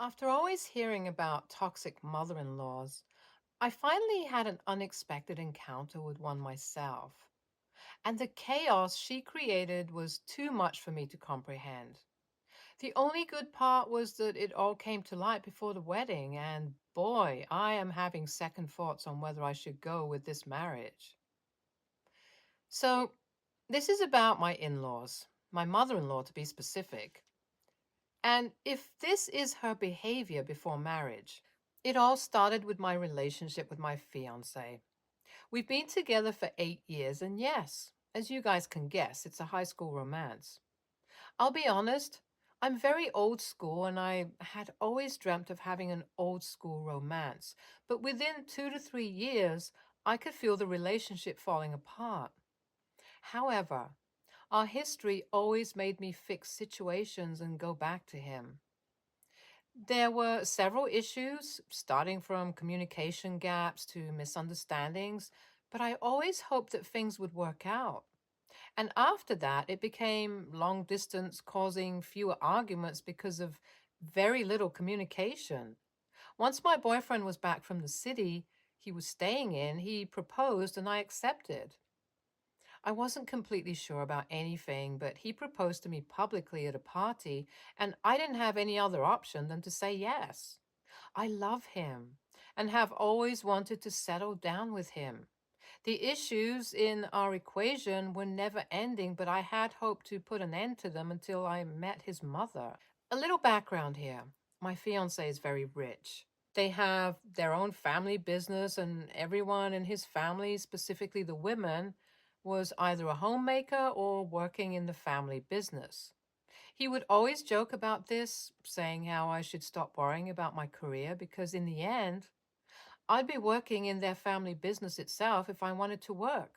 After always hearing about toxic mother in laws, I finally had an unexpected encounter with one myself. And the chaos she created was too much for me to comprehend. The only good part was that it all came to light before the wedding, and boy, I am having second thoughts on whether I should go with this marriage. So, this is about my in laws, my mother in law to be specific. And if this is her behavior before marriage, it all started with my relationship with my fiance. We've been together for 8 years, and yes, as you guys can guess, it's a high school romance. I'll be honest, I'm very old school, and I had always dreamt of having an old school romance. But within 2 to 3 years, I could feel the relationship falling apart. However, our history always made me fix situations and go back to him. There were several issues, starting from communication gaps to misunderstandings, but I always hoped that things would work out. And after that, it became long distance, causing fewer arguments because of very little communication. Once my boyfriend was back from the city he was staying in, he proposed and I accepted. I wasn't completely sure about anything, but he proposed to me publicly at a party, and I didn't have any other option than to say yes. I love him and have always wanted to settle down with him. The issues in our equation were never ending, but I had hoped to put an end to them until I met his mother. A little background here. My fiance is very rich. They have their own family business, and everyone in his family, specifically the women, was either a homemaker or working in the family business. He would always joke about this, saying how I should stop worrying about my career because in the end, I'd be working in their family business itself if I wanted to work.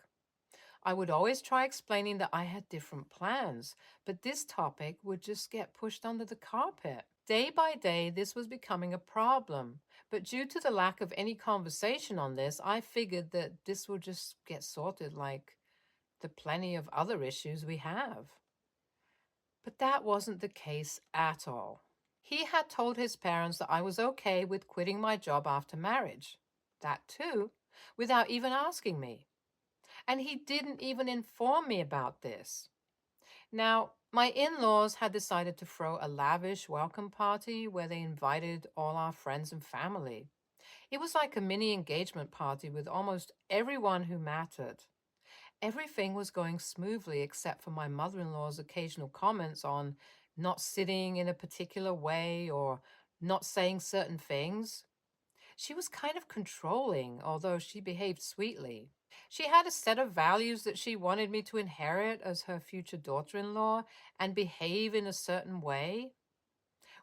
I would always try explaining that I had different plans, but this topic would just get pushed under the carpet. Day by day, this was becoming a problem, but due to the lack of any conversation on this, I figured that this would just get sorted like the plenty of other issues we have. But that wasn't the case at all. He had told his parents that I was okay with quitting my job after marriage. That too, without even asking me. And he didn't even inform me about this. Now, my in laws had decided to throw a lavish welcome party where they invited all our friends and family. It was like a mini engagement party with almost everyone who mattered. Everything was going smoothly except for my mother in law's occasional comments on not sitting in a particular way or not saying certain things. She was kind of controlling, although she behaved sweetly. She had a set of values that she wanted me to inherit as her future daughter in law and behave in a certain way.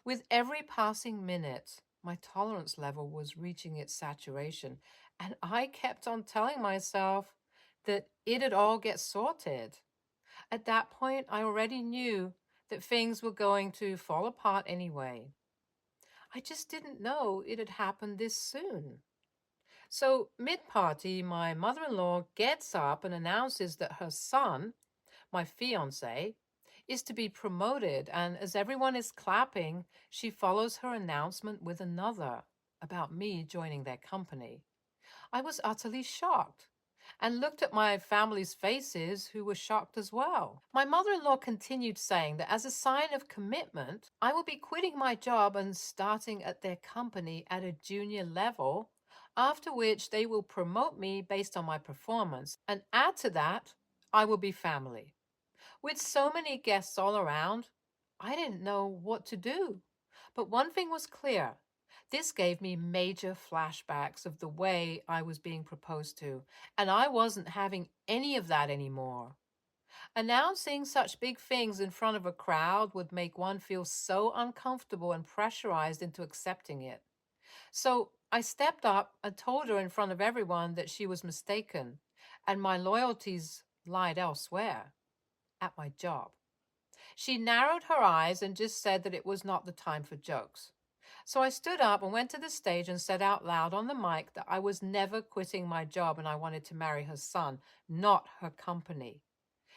With every passing minute, my tolerance level was reaching its saturation, and I kept on telling myself that it'd all get sorted. At that point, I already knew that things were going to fall apart anyway. I just didn't know it had happened this soon. So, mid party, my mother in law gets up and announces that her son, my fiance, is to be promoted. And as everyone is clapping, she follows her announcement with another about me joining their company. I was utterly shocked and looked at my family's faces, who were shocked as well. My mother in law continued saying that as a sign of commitment, I will be quitting my job and starting at their company at a junior level, after which they will promote me based on my performance. And add to that, I will be family. With so many guests all around, I didn't know what to do. But one thing was clear. This gave me major flashbacks of the way I was being proposed to, and I wasn't having any of that anymore. Announcing such big things in front of a crowd would make one feel so uncomfortable and pressurized into accepting it. So I stepped up and told her in front of everyone that she was mistaken, and my loyalties lied elsewhere, at my job. She narrowed her eyes and just said that it was not the time for jokes. So I stood up and went to the stage and said out loud on the mic that I was never quitting my job and I wanted to marry her son, not her company.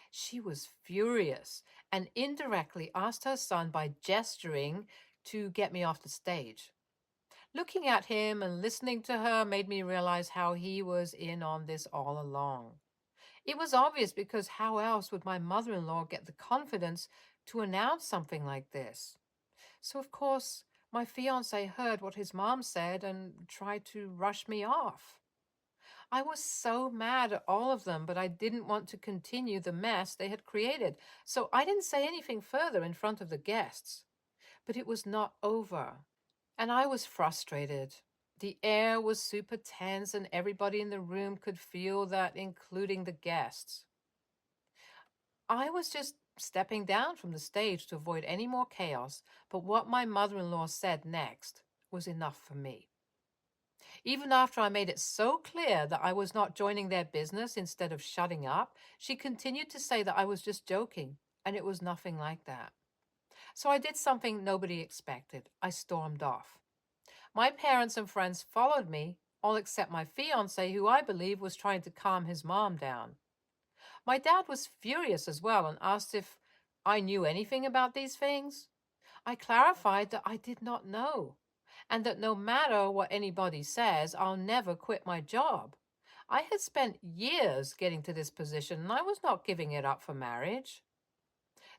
She was furious and indirectly asked her son by gesturing, to get me off the stage. Looking at him and listening to her made me realize how he was in on this all along. It was obvious because how else would my mother in law get the confidence to announce something like this? So, of course, my fiance heard what his mom said and tried to rush me off. I was so mad at all of them, but I didn't want to continue the mess they had created, so I didn't say anything further in front of the guests. But it was not over, and I was frustrated. The air was super tense, and everybody in the room could feel that, including the guests. I was just stepping down from the stage to avoid any more chaos, but what my mother in law said next was enough for me. Even after I made it so clear that I was not joining their business instead of shutting up, she continued to say that I was just joking, and it was nothing like that. So I did something nobody expected. I stormed off. My parents and friends followed me, all except my fiance, who I believe was trying to calm his mom down. My dad was furious as well and asked if I knew anything about these things. I clarified that I did not know, and that no matter what anybody says, I'll never quit my job. I had spent years getting to this position, and I was not giving it up for marriage.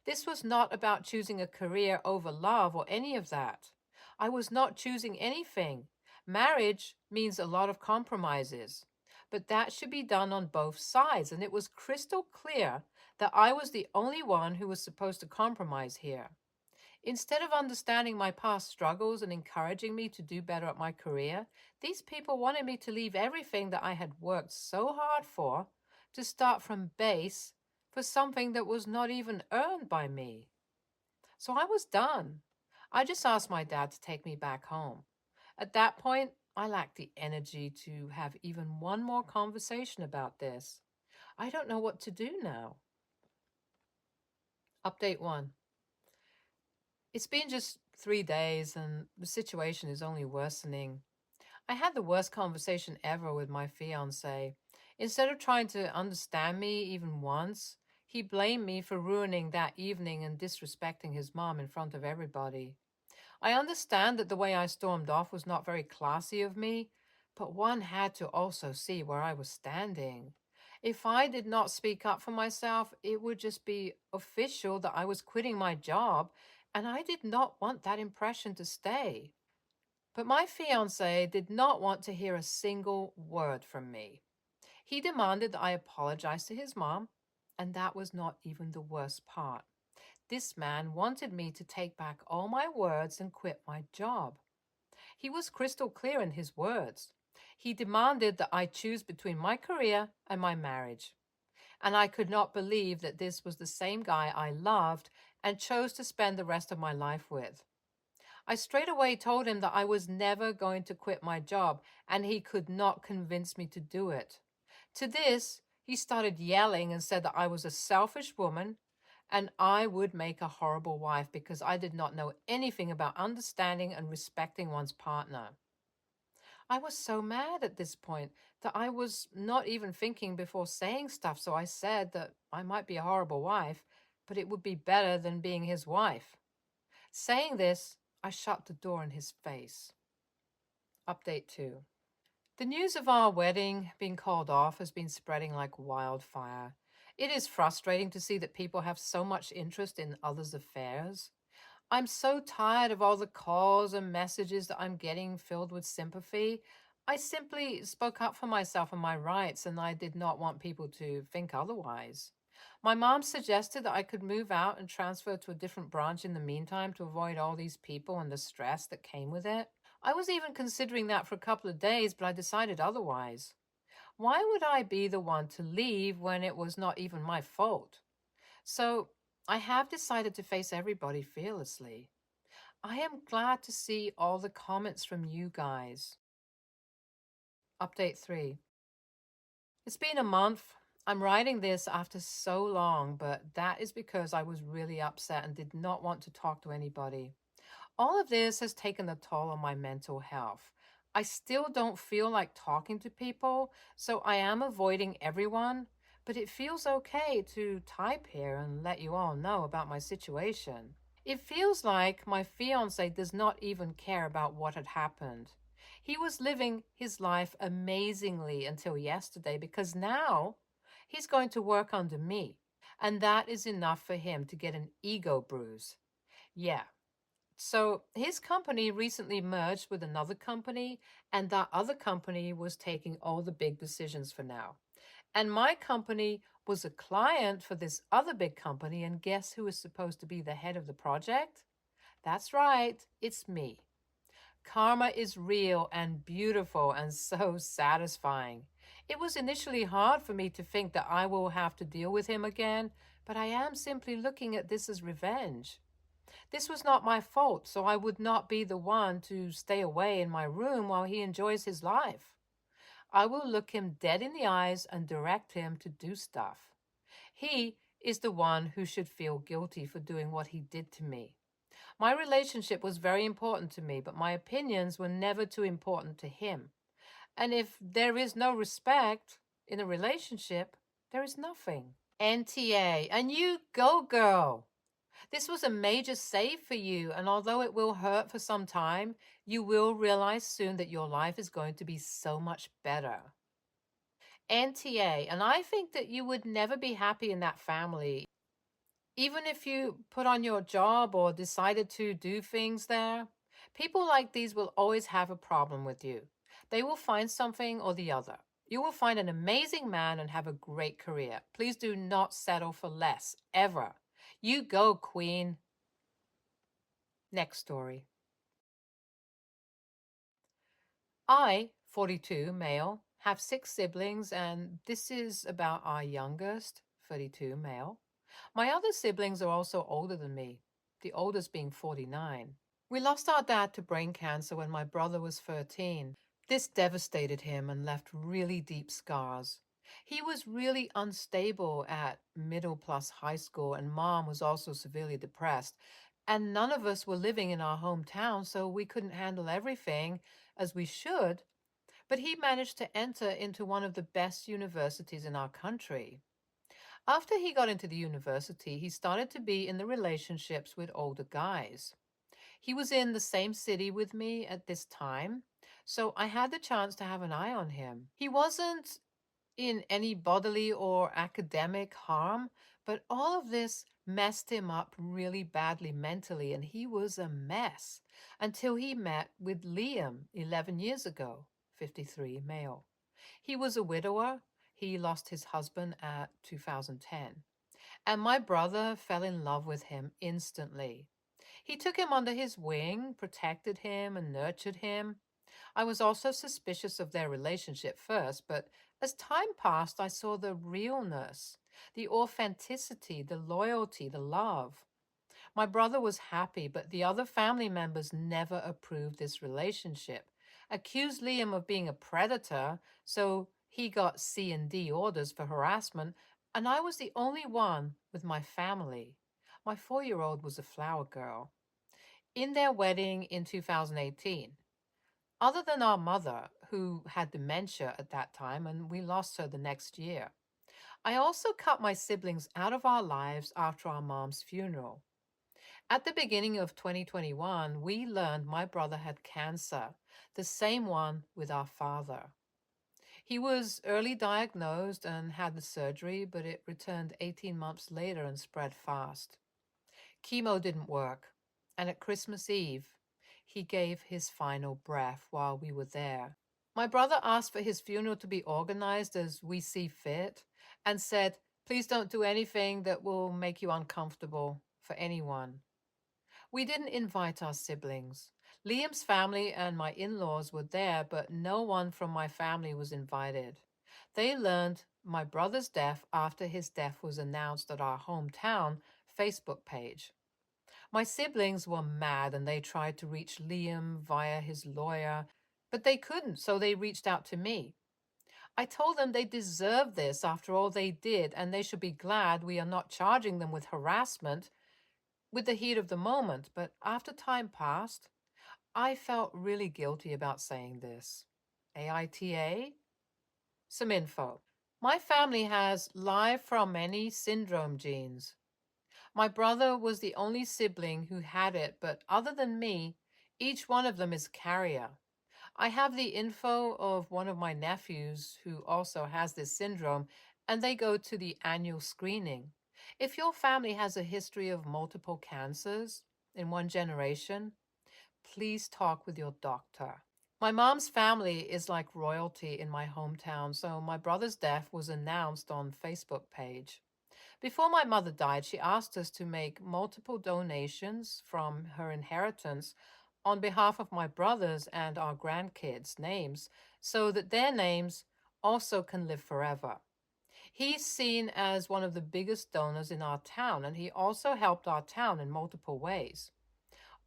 This was not about choosing a career over love or any of that. I was not choosing anything. Marriage means a lot of compromises, but that should be done on both sides, and it was crystal clear that I was the only one who was supposed to compromise here. Instead of understanding my past struggles and encouraging me to do better at my career, these people wanted me to leave everything that I had worked so hard for to start from base for something that was not even earned by me. So I was done. I just asked my dad to take me back home. At that point, I lacked the energy to have even one more conversation about this. I don't know what to do now. Update 1. It's been just 3 days and the situation is only worsening. I had the worst conversation ever with my fiance. Instead of trying to understand me even once, he blamed me for ruining that evening and disrespecting his mom in front of everybody. I understand that the way I stormed off was not very classy of me, but one had to also see where I was standing. If I did not speak up for myself, it would just be official that I was quitting my job, and I did not want that impression to stay. But my fiance did not want to hear a single word from me. He demanded that I apologize to his mom, and that was not even the worst part. This man wanted me to take back all my words and quit my job. He was crystal clear in his words. He demanded that I choose between my career and my marriage. And I could not believe that this was the same guy I loved and chose to spend the rest of my life with. I straight away told him that I was never going to quit my job, and he could not convince me to do it. To this, he started yelling and said that I was a selfish woman and I would make a horrible wife because I did not know anything about understanding and respecting one's partner. I was so mad at this point that I was not even thinking before saying stuff, so I said that I might be a horrible wife, but it would be better than being his wife. Saying this, I shut the door in his face. Update 2. The news of our wedding being called off has been spreading like wildfire. It is frustrating to see that people have so much interest in others' affairs. I'm so tired of all the calls and messages that I'm getting filled with sympathy. I simply spoke up for myself and my rights, and I did not want people to think otherwise. My mom suggested that I could move out and transfer to a different branch in the meantime to avoid all these people and the stress that came with it. I was even considering that for a couple of days, but I decided otherwise. Why would I be the one to leave when it was not even my fault? So I have decided to face everybody fearlessly. I am glad to see all the comments from you guys. Update 3. It's been a month. I'm writing this after so long, but that is because I was really upset and did not want to talk to anybody. All of this has taken a toll on my mental health. I still don't feel like talking to people, so I am avoiding everyone, but it feels okay to type here and let you all know about my situation. It feels like my fiance does not even care about what had happened. He was living his life amazingly until yesterday because now he's going to work under me. And that is enough for him to get an ego bruise. Yeah. So his company recently merged with another company, and that other company was taking all the big decisions for now. And my company was a client for this other big company, and guess who is supposed to be the head of the project? That's right, it's me. Karma is real and beautiful and so satisfying. It was initially hard for me to think that I will have to deal with him again, but I am simply looking at this as revenge. This was not my fault, so I would not be the one to stay away in my room while he enjoys his life. I will look him dead in the eyes and direct him to do stuff. He is the one who should feel guilty for doing what he did to me. My relationship was very important to me, but my opinions were never too important to him. And if there is no respect in a relationship, there is nothing. NTA, and you go, girl. This was a major save for you, and although it will hurt for some time, you will realize soon that your life is going to be so much better. NTA, and I think that you would never be happy in that family. Even if you put on your job or decided to do things there, people like these will always have a problem with you. They will find something or the other. You will find an amazing man and have a great career. Please do not settle for less, ever. You go, queen. Next story. I, 42, male, have 6 siblings, and this is about our youngest, 32, male. My other siblings are also older than me, the oldest being 49. We lost our dad to brain cancer when my brother was 13. This devastated him and left really deep scars. He was really unstable at middle plus high school, and mom was also severely depressed. And none of us were living in our hometown, so we couldn't handle everything as we should. But he managed to enter into one of the best universities in our country. After he got into the university, he started to be in the relationships with older guys. He was in the same city with me at this time, so I had the chance to have an eye on him. He wasn't in any bodily or academic harm, but all of this messed him up really badly mentally, and he was a mess until he met with Liam 11 years ago, 53, male. He was a widower. He lost his husband at 2010. And my brother fell in love with him instantly. He took him under his wing, protected him, and nurtured him. I was also suspicious of their relationship first, but as time passed, I saw the realness, the authenticity, the loyalty, the love. My brother was happy, but the other family members never approved this relationship, accused Liam of being a predator, so he got C and D orders for harassment, and I was the only one with my family. My 4-year-old was a flower girl. In their wedding in 2018, other than our mother, who had dementia at that time, and we lost her the next year, I also cut my siblings out of our lives after our mom's funeral. At the beginning of 2021, we learned my brother had cancer, the same one with our father. He was early diagnosed and had the surgery, but it returned 18 months later and spread fast. Chemo didn't work, and at Christmas Eve, he gave his final breath while we were there. My brother asked for his funeral to be organized as we see fit and said, "Please don't do anything that will make you uncomfortable for anyone." We didn't invite our siblings. Liam's family and my in-laws were there, but no one from my family was invited. They learned my brother's death after his death was announced at our hometown Facebook page. My siblings were mad and they tried to reach Liam via his lawyer, but they couldn't, so they reached out to me. I told them they deserved this after all they did, and they should be glad we are not charging them with harassment with the heat of the moment. But after time passed, I felt really guilty about saying this. AITA? Some info. My family has live from many syndrome genes. My brother was the only sibling who had it, but other than me, each one of them is carrier. I have the info of one of my nephews who also has this syndrome, and they go to the annual screening. If your family has a history of multiple cancers in one generation, please talk with your doctor. My mom's family is like royalty in my hometown, so my brother's death was announced on Facebook page. Before my mother died, she asked us to make multiple donations from her inheritance on behalf of my brothers and our grandkids' names so that their names also can live forever. He's seen as one of the biggest donors in our town, and he also helped our town in multiple ways.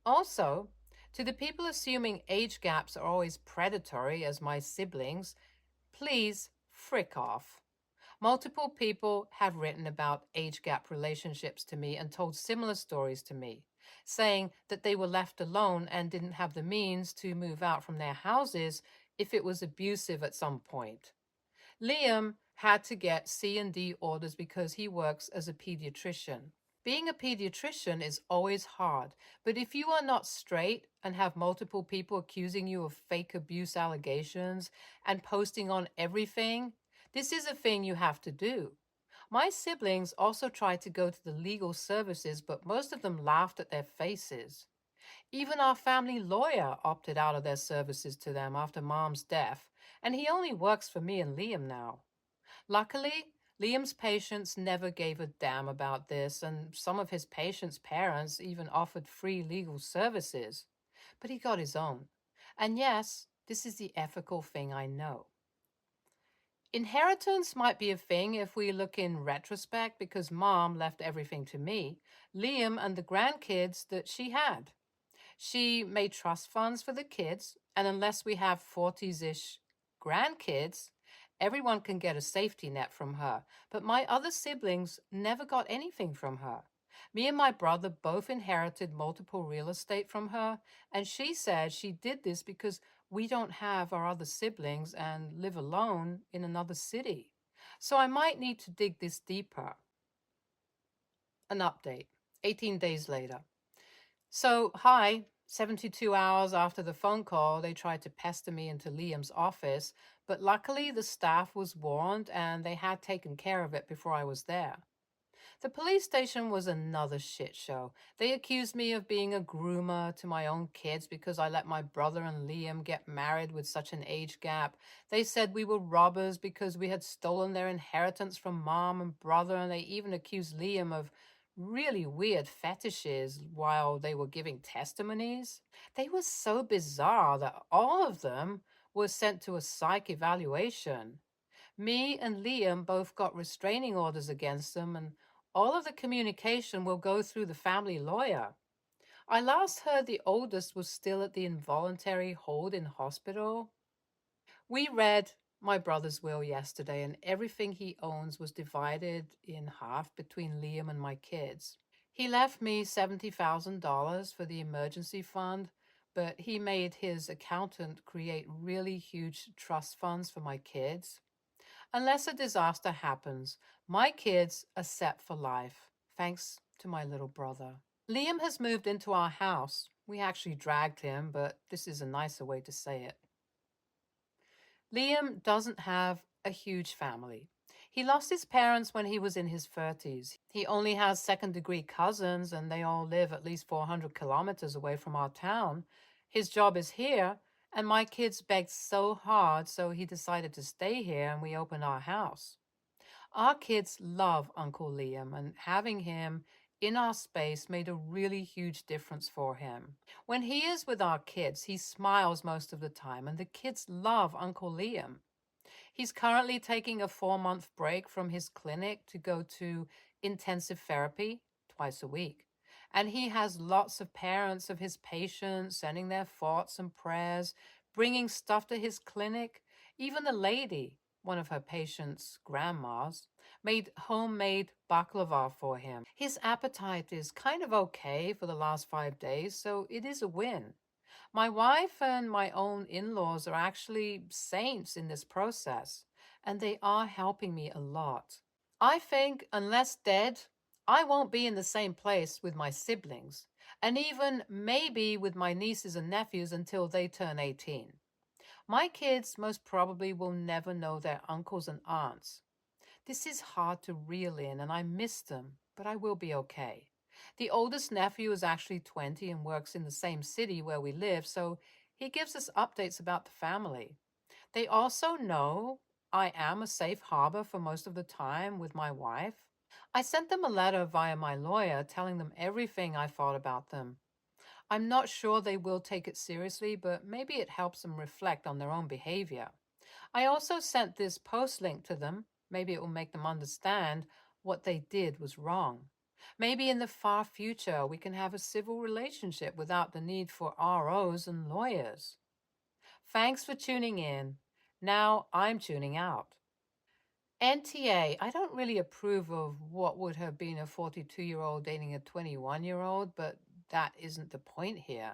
Also, to the people assuming age gaps are always predatory as my siblings, please frick off. Multiple people have written about age gap relationships to me and told similar stories to me, saying that they were left alone and didn't have the means to move out from their houses if it was abusive at some point. Liam had to get C and D orders because he works as a pediatrician. Being a pediatrician is always hard, but if you are not straight and have multiple people accusing you of fake abuse allegations and posting on everything, this is a thing you have to do. My siblings also tried to go to the legal services, but most of them laughed at their faces. Even our family lawyer opted out of their services to them after Mom's death, and he only works for me and Liam now. Luckily, Liam's patients never gave a damn about this, and some of his patients' parents even offered free legal services. But he got his own. And yes, this is the ethical thing I know. Inheritance might be a thing if we look in retrospect because Mom left everything to me, Liam, and the grandkids that she had. She made trust funds for the kids, and unless we have 40s ish grandkids, everyone can get a safety net from her. But my other siblings never got anything from her. Me and my brother both inherited multiple real estate from her, and she said she did this because we don't have our other siblings and live alone in another city. So I might need to dig this deeper. An update 18 days later. So, hi, 72 hours after the phone call, they tried to pester me into Liam's office, but luckily the staff was warned and they had taken care of it before I was there. The police station was another shit show. They accused me of being a groomer to my own kids because I let my brother and Liam get married with such an age gap. They said we were robbers because we had stolen their inheritance from mom and brother, and they even accused Liam of really weird fetishes while they were giving testimonies. They were so bizarre that all of them were sent to a psych evaluation. Me and Liam both got restraining orders against them, and all of the communication will go through the family lawyer. I last heard the oldest was still at the involuntary hold in hospital. We read my brother's will yesterday, and everything he owns was divided in half between Liam and my kids. He left me $70,000 for the emergency fund, but he made his accountant create really huge trust funds for my kids. Unless a disaster happens, my kids are set for life, thanks to my little brother. Liam has moved into our house. We actually dragged him, but this is a nicer way to say it. Liam doesn't have a huge family. He lost his parents when he was in his 30s. He only has second-degree cousins, and they all live at least 400 kilometers away from our town. His job is here, and my kids begged so hard, so he decided to stay here, and we opened our house. Our kids love Uncle Liam, and having him in our space made a really huge difference for him. When he is with our kids, he smiles most of the time, and the kids love Uncle Liam. He's currently taking a 4-month break from his clinic to go to intensive therapy twice a week. And he has lots of parents of his patients sending their thoughts and prayers, bringing stuff to his clinic. Even the lady, one of her patients' grandmas, made homemade baklava for him. His appetite is kind of okay for the last 5 days, so it is a win. My wife and my own in-laws are actually saints in this process, and they are helping me a lot. I think, unless dead, I won't be in the same place with my siblings, and even maybe with my nieces and nephews until they turn 18. My kids most probably will never know their uncles and aunts. This is hard to reel in, and I miss them, but I will be okay. The oldest nephew is actually 20 and works in the same city where we live, so he gives us updates about the family. They also know I am a safe harbor for most of the time with my wife. I sent them a letter via my lawyer telling them everything I thought about them. I'm not sure they will take it seriously, but maybe it helps them reflect on their own behavior. I also sent this post link to them. Maybe it will make them understand what they did was wrong. Maybe in the far future we can have a civil relationship without the need for ROs and lawyers. Thanks for tuning in. Now I'm tuning out. NTA, I don't really approve of what would have been a 42-year-old dating a 21-year-old, but that isn't the point here.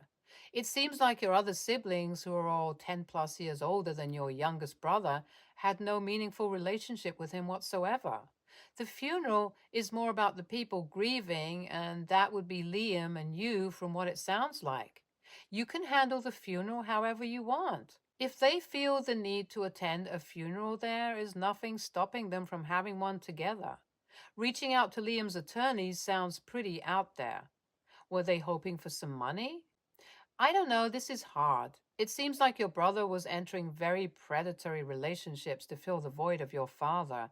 It seems like your other siblings, who are all 10 plus years older than your youngest brother, had no meaningful relationship with him whatsoever. The funeral is more about the people grieving, and that would be Liam and you, from what it sounds like. You can handle the funeral however you want. If they feel the need to attend a funeral, there is nothing stopping them from having one together. Reaching out to Liam's attorneys sounds pretty out there. Were they hoping for some money? I don't know, this is hard. It seems like your brother was entering very predatory relationships to fill the void of your father.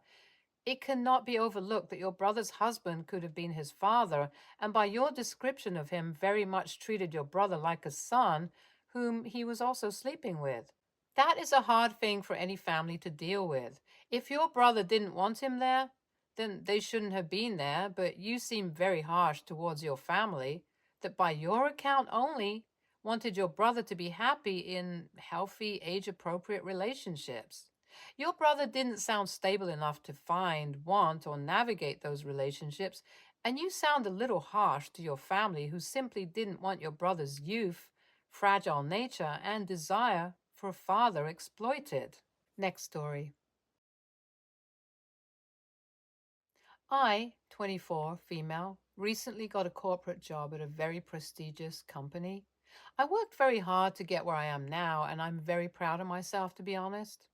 It cannot be overlooked that your brother's husband could have been his father, and by your description of him, very much treated your brother like a son, whom he was also sleeping with. That is a hard thing for any family to deal with. If your brother didn't want him there, then they shouldn't have been there, but you seem very harsh towards your family, that by your account only wanted your brother to be happy in healthy, age appropriate relationships. Your brother didn't sound stable enough to find, want, or navigate those relationships, and you sound a little harsh to your family, who simply didn't want your brother's youth, fragile nature, and desire for a father exploited. Next story. I, 24, female, recently got a corporate job at a very prestigious company. I worked very hard to get where I am now, and I'm very proud of myself, to be honest.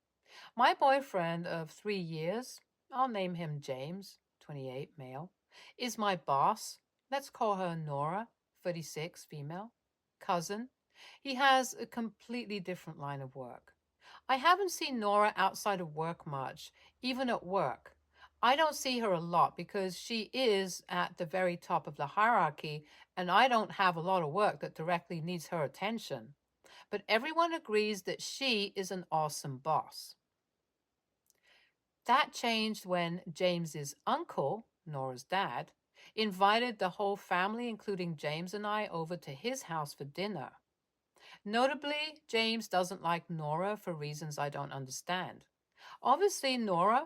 My boyfriend of 3 years, I'll name him James, 28, male, is my boss. Let's call her Nora, 36, female, cousin. He has a completely different line of work. I haven't seen Nora outside of work much, even at work. I don't see her a lot because she is at the very top of the hierarchy, and I don't have a lot of work that directly needs her attention. But everyone agrees that she is an awesome boss. That changed when James's uncle, Nora's dad, invited the whole family, including James and I, over to his house for dinner. Notably, James doesn't like Nora for reasons I don't understand. Obviously, Nora,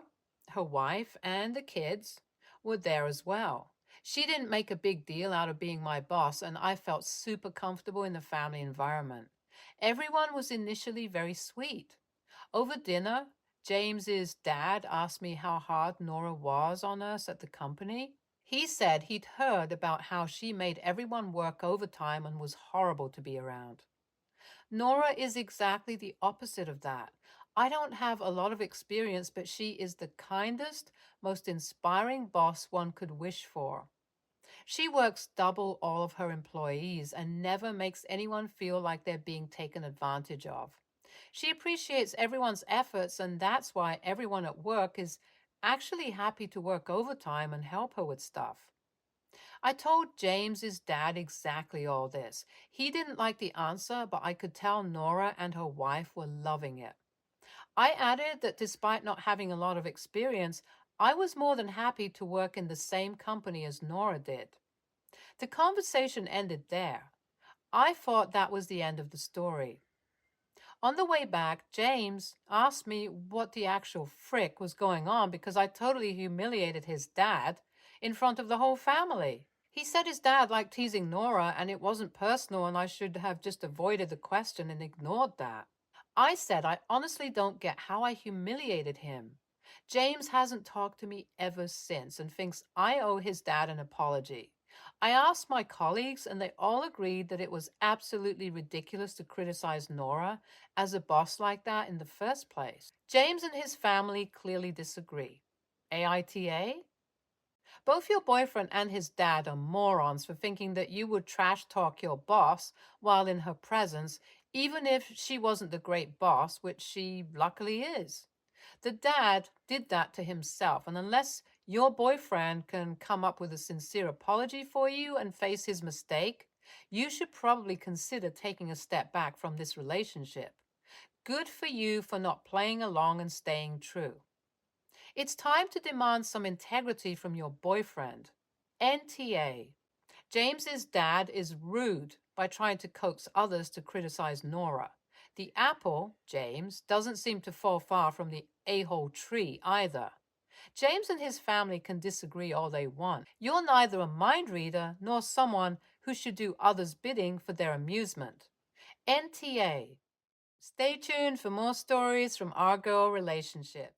her wife, and the kids were there as well. She didn't make a big deal out of being my boss, and I felt super comfortable in the family environment. Everyone was initially very sweet. Over dinner, James's dad asked me how hard Nora was on us at the company. He said he'd heard about how she made everyone work overtime and was horrible to be around. Nora is exactly the opposite of that. I don't have a lot of experience, but she is the kindest, most inspiring boss one could wish for. She works double all of her employees and never makes anyone feel like they're being taken advantage of. She appreciates everyone's efforts, and that's why everyone at work is actually happy to work overtime and help her with stuff. I told James's dad exactly all this. He didn't like the answer, but I could tell Nora and her wife were loving it. I added that despite not having a lot of experience, I was more than happy to work in the same company as Nora did. The conversation ended there. I thought that was the end of the story. On the way back, James asked me what the actual frick was going on because I totally humiliated his dad in front of the whole family. He said his dad liked teasing Nora and it wasn't personal and I should have just avoided the question and ignored that. I said I honestly don't get how I humiliated him. James hasn't talked to me ever since and thinks I owe his dad an apology. I asked my colleagues, and they all agreed that it was absolutely ridiculous to criticize Nora as a boss like that in the first place. James and his family clearly disagree. AITA? Both your boyfriend and his dad are morons for thinking that you would trash talk your boss while in her presence, even if she wasn't the great boss, which she luckily is. The dad did that to himself, and unless your boyfriend can come up with a sincere apology for you and face his mistake, you should probably consider taking a step back from this relationship. Good for you for not playing along and staying true. It's time to demand some integrity from your boyfriend. NTA. James's dad is rude by trying to coax others to criticize Nora. The apple, James, doesn't seem to fall far from the a-hole tree either. James and his family can disagree all they want. You're neither a mind reader nor someone who should do others' bidding for their amusement. NTA. Stay tuned for more stories from our girl relationships.